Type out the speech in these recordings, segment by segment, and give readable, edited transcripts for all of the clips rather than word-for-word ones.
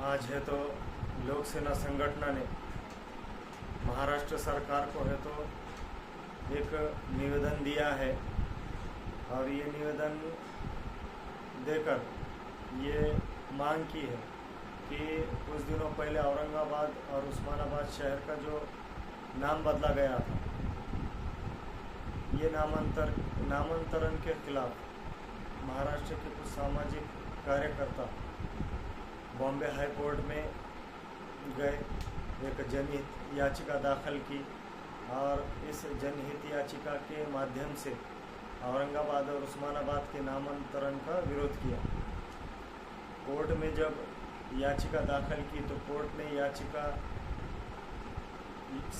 आज है तो लोक सेना संगठन ने महाराष्ट्र सरकार को है तो एक निवेदन दिया है और ये निवेदन देकर ये मांग की है कि कुछ दिनों पहले औरंगाबाद और उस्मानाबाद शहर का जो नाम बदला गया था, ये नामांतरण के खिलाफ महाराष्ट्र के कुछ सामाजिक कार्यकर्ता बॉम्बे हाई कोर्ट में गए, एक जनहित याचिका दाखिल की और इस जनहित याचिका के माध्यम से औरंगाबाद और उस्मानाबाद के नामांतरण का विरोध किया। कोर्ट में जब याचिका दाखिल की तो कोर्ट ने याचिका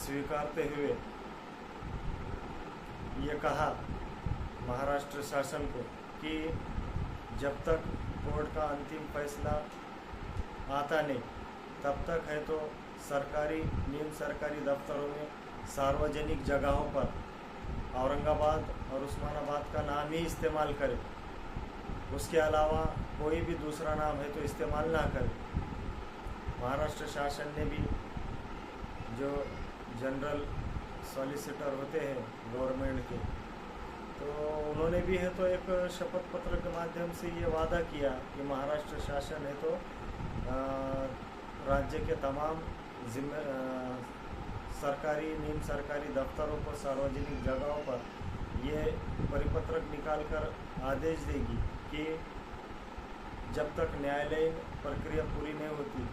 स्वीकारते हुए ये कहा महाराष्ट्र शासन को कि जब तक कोर्ट का अंतिम फैसला आता नहीं तब तक है तो सरकारी निम्न सरकारी दफ्तरों में सार्वजनिक जगहों पर औरंगाबाद और उस्मानाबाद का नाम ही इस्तेमाल करें, उसके अलावा कोई भी दूसरा नाम है तो इस्तेमाल ना करें। महाराष्ट्र शासन ने भी जो जनरल सॉलिसिटर होते हैं गवर्नमेंट के, तो उन्होंने भी है तो एक शपथ पत्र के माध्यम से ये वादा किया कि महाराष्ट्र शासन है तो राज्य के तमाम सरकारी निम्न सरकारी दफ्तरों को सार्वजनिक जगहों पर ये परिपत्रक निकालकर आदेश देगी कि जब तक न्यायालयीन प्रक्रिया पूरी नहीं होती,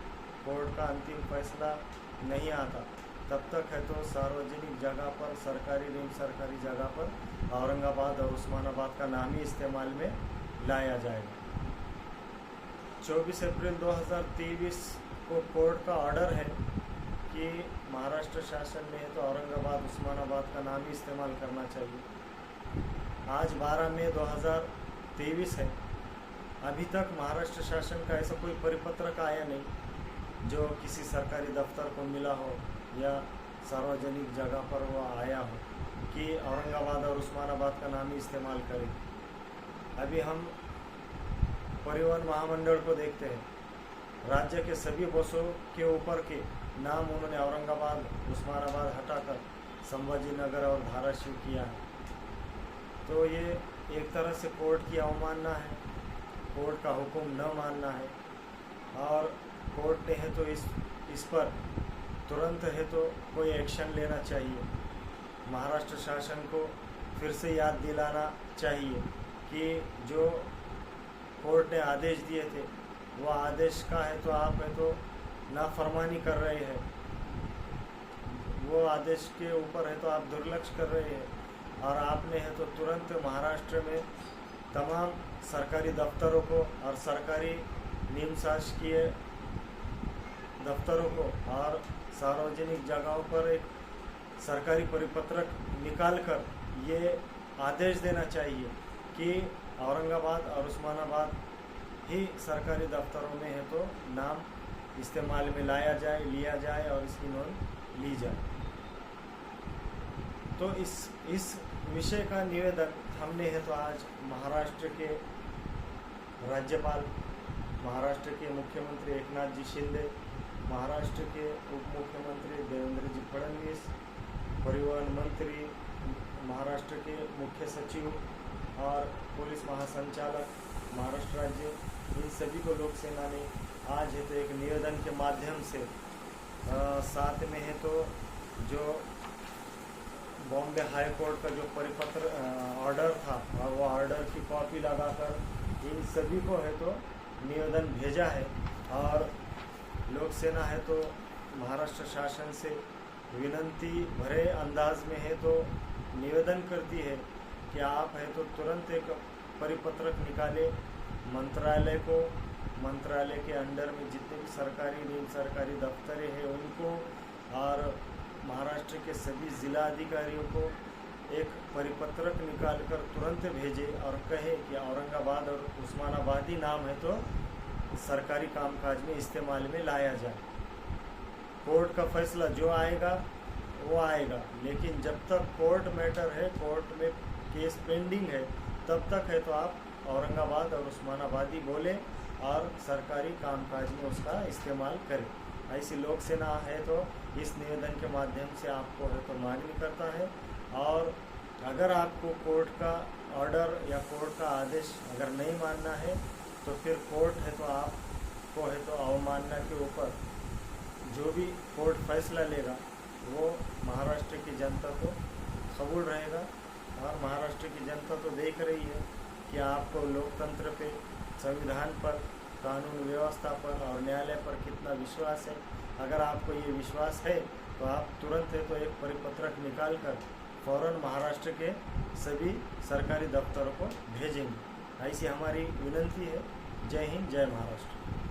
कोर्ट का अंतिम फैसला नहीं आता, तब तक है तो सार्वजनिक जगह पर सरकारी निम्न सरकारी जगह पर औरंगाबाद और उस्मानाबाद का नाम ही इस्तेमाल में लाया जाएगा। 24 अप्रैल 2023 को कोर्ट का ऑर्डर है कि महाराष्ट्र शासन ने तो औरंगाबाद उस्मानाबाद का नाम ही इस्तेमाल करना चाहिए। आज 12 मई 2023 है, अभी तक महाराष्ट्र शासन का ऐसा कोई परिपत्रक आया नहीं जो किसी सरकारी दफ्तर को मिला हो या सार्वजनिक जगह पर वो आया हो कि औरंगाबाद और उस्मानाबाद का नाम ही इस्तेमाल करें। अभी हम परिवहन महामंडल को देखते हैं, राज्य के सभी बसों के ऊपर के नाम उन्होंने औरंगाबाद उस्मानाबाद हटाकर संभाजीनगर और धाराशिव किया है। तो ये एक तरह से कोर्ट की अवमानना है, कोर्ट का हुक्म न मानना है और कोर्ट ने है तो इस पर तुरंत है तो कोई एक्शन लेना चाहिए। महाराष्ट्र शासन को फिर से याद दिलाना चाहिए कि जो कोर्ट ने आदेश दिए थे वो आदेश का है तो आप है तो नाफरमानी कर रहे हैं, वो आदेश के ऊपर है तो आप दुर्लक्ष्य कर रहे हैं और आपने है तो तुरंत महाराष्ट्र में तमाम सरकारी दफ्तरों को और सरकारी निम्न शासकीय दफ्तरों को और सार्वजनिक जगहों पर एक सरकारी परिपत्रक निकालकर ये आदेश देना चाहिए कि औरंगाबाद और उस्मानाबाद ही सरकारी दफ्तरों में है तो नाम इस्तेमाल में लिया जाए और इसकी नोंद ली जाए। तो इस विषय का निवेदन हमने है तो आज महाराष्ट्र के राज्यपाल, महाराष्ट्र के मुख्यमंत्री एकनाथ जी शिंदे, महाराष्ट्र के उप मुख्यमंत्री देवेंद्र जी फडणवीस, परिवहन मंत्री, महाराष्ट्र के मुख्य सचिव और पुलिस महासंचालक महाराष्ट्र राज्य, इन सभी को लोक सेना ने आज है तो एक निवेदन के माध्यम से साथ में है तो जो बॉम्बे हाई कोर्ट का जो परिपत्र ऑर्डर था और वो ऑर्डर की कॉपी लगाकर इन सभी को है तो निवेदन भेजा है और लोक सेना है तो महाराष्ट्र शासन से विनंती भरे अंदाज में है तो निवेदन करती है कि आप है तो तुरंत एक परिपत्रक निकाले, मंत्रालय को, मंत्रालय के अंडर में जितने भी सरकारी निम्न सरकारी दफ्तरें हैं उनको और महाराष्ट्र के सभी जिला अधिकारियों को एक परिपत्रक निकालकर तुरंत भेजे और कहे कि औरंगाबाद और उस्मानाबादी नाम है तो सरकारी कामकाज में इस्तेमाल में लाया जाए। कोर्ट का फैसला जो आएगा वो आएगा, लेकिन जब तक कोर्ट मैटर है, कोर्ट में केस पेंडिंग है, तब तक है तो आप औरंगाबाद और उस्मानाबादी बोले और सरकारी कामकाज में उसका इस्तेमाल करें। ऐसी लोक सेना है तो इस निवेदन के माध्यम से आपको है तो मान्य करता है। और अगर आपको कोर्ट का ऑर्डर या कोर्ट का आदेश अगर नहीं मानना है तो फिर कोर्ट है तो आपको है तो अवमानना के ऊपर जो भी कोर्ट फैसला लेगा वो महाराष्ट्र की जनता को कबूल रहेगा। और महाराष्ट्र की जनता तो देख रही है कि आपको लोकतंत्र पे, संविधान पर, कानून व्यवस्था पर और न्यायालय पर कितना विश्वास है। अगर आपको ये विश्वास है तो आप तुरंत है तो एक परिपत्रक निकाल कर फ़ौरन महाराष्ट्र के सभी सरकारी दफ्तरों को भेजेंगे। ऐसी हमारी विनंती है। जय हिंद, जय महाराष्ट्र।